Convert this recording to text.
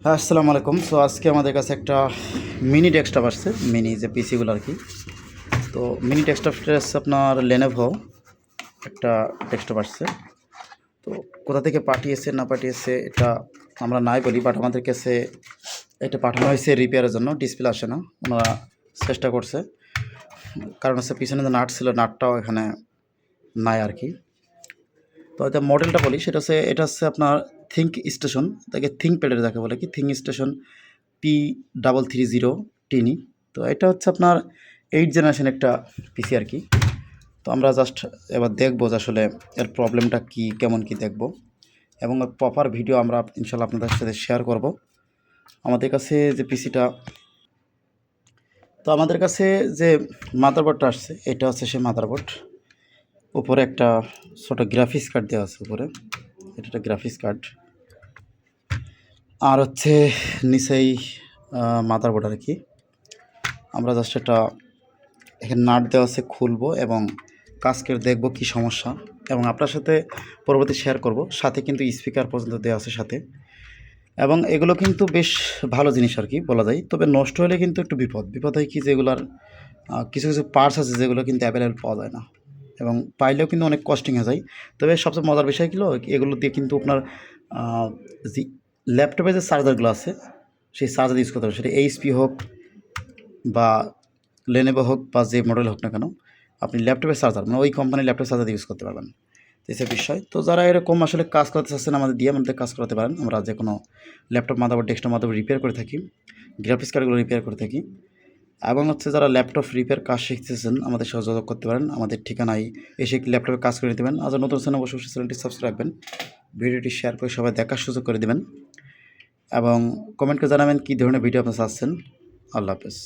হ্যাঁ, আসসালামু আলাইকুম। সো আজকে আমাদের কাছে একটা মিনি ডেস্কটপ আসছে, মিনি যে পিসিগুলো আর কি। তো মিনি ডেস্কটপটা হচ্ছে আপনার লেনোভো একটা ডেস্কটপ আসছে। তো কোথা থেকে পাঠিয়েছে না পাঠিয়েছে এটা আমরা নাই বলি, বাট আমাদের কাছে এটা পাঠানো হয়েছে রিপেয়ারের জন্য। ডিসপ্লে আসে না, ওনারা চেষ্টা করছে। কারণ হচ্ছে পিছনে যে নাট ছিল, নাটটাও এখানে নাই আর কি। তো এটা মডেলটা বলি, সেটা হচ্ছে এটা হচ্ছে আপনার থিঙ্ক স্টেশন, তাকে থিঙ্ক প্যাডের যাকে বলে কি, থিঙ্ক স্টেশন P330 তো এটা হচ্ছে আপনার 8th জেনারেশন একটা পিসি আর কি। তো আমরা জাস্ট এবার দেখবো যে আসলে এর প্রবলেমটা কি, কেমন কি দেখব, এবং প্রপার ভিডিও আমরা ইনশাল্লাহ আপনাদের সাথে শেয়ার করব। আমাদের কাছে যে পিসিটা, তো আমাদের কাছে যে মাদারবোর্ডটা আসছে এটা হচ্ছে সে মাদারবোর্ড। উপরে একটা ছোটো গ্রাফিক্স কার্ড দেওয়া আছে উপরে, এটা একটা গ্রাফিক্স কার্ড। আর হচ্ছে নিচেই মাদারবোর্ড আর কি। আমরা জাস্ট এটা এখানে নাট দেওয়া আছে, খুলবো এবং কাজ করে দেখবো কী সমস্যা, এবং আপনার সাথে পরবর্তী শেয়ার করব। সাথে কিন্তু স্পিকার পর্যন্ত দেওয়া আছে সাথে, এবং এগুলো কিন্তু বেশ ভালো জিনিস আর কি বলা যায়। তবে নষ্ট হলে কিন্তু একটু বিপদ হয় কি, যেগুলোর কিছু কিছু পার্টস আছে যেগুলো কিন্তু অ্যাভেলেবেল পাওয়া যায় না, এবং পাইলেও কিন্তু অনেক কস্টিং হয়ে যায়। তবে সবচেয়ে মজার বিষয় কিলো, এগুলো দিয়ে কিন্তু আপনার যে ল্যাপটপে যে চার্জারগুলো আছে সেই চার্জার ইউজ করতে হবে, সেটা এইচপি হোক বা লেনোভো হোক বা যে মডেল হোক না কেন, আপনি ল্যাপটপের চার্জার মানে ওই কোম্পানির ল্যাপটপ চার্জার ইউজ করতে পারবেন। এসব বিষয় তো যারা এরকম আসলে কাজ করতে চাচ্ছেন আমাদের দিয়ে, আমাদের কাজ করাতে পারেন। আমরা যে কোনো laptop motherboard, desktop motherboard repair করে থাকি, গ্রাফিক্স কার্ডগুলো রিপেয়ার করে থাকি। এবং হচ্ছে যারা ল্যাপটপ রিপেয়ার কাজ শিখতেছেন আমাদের সাথে যোগাযোগ করতে পারেন। আমাদের ঠিকানায় এসে ল্যাপটপে কাজ করে নিতে পারেন। আজ নতুন চ্যানেল অবশ্যই চ্যানেলটি সাবস্ক্রাইব রাখবেন, ভিডিওটি শেয়ার করে সবাই দেখার সুযোগ করে দেবেন, এবং কমেন্ট করে জানাবেন কী ধরনের ভিডিও আপনি চাচ্ছেন। আল্লাহ হাফেজ।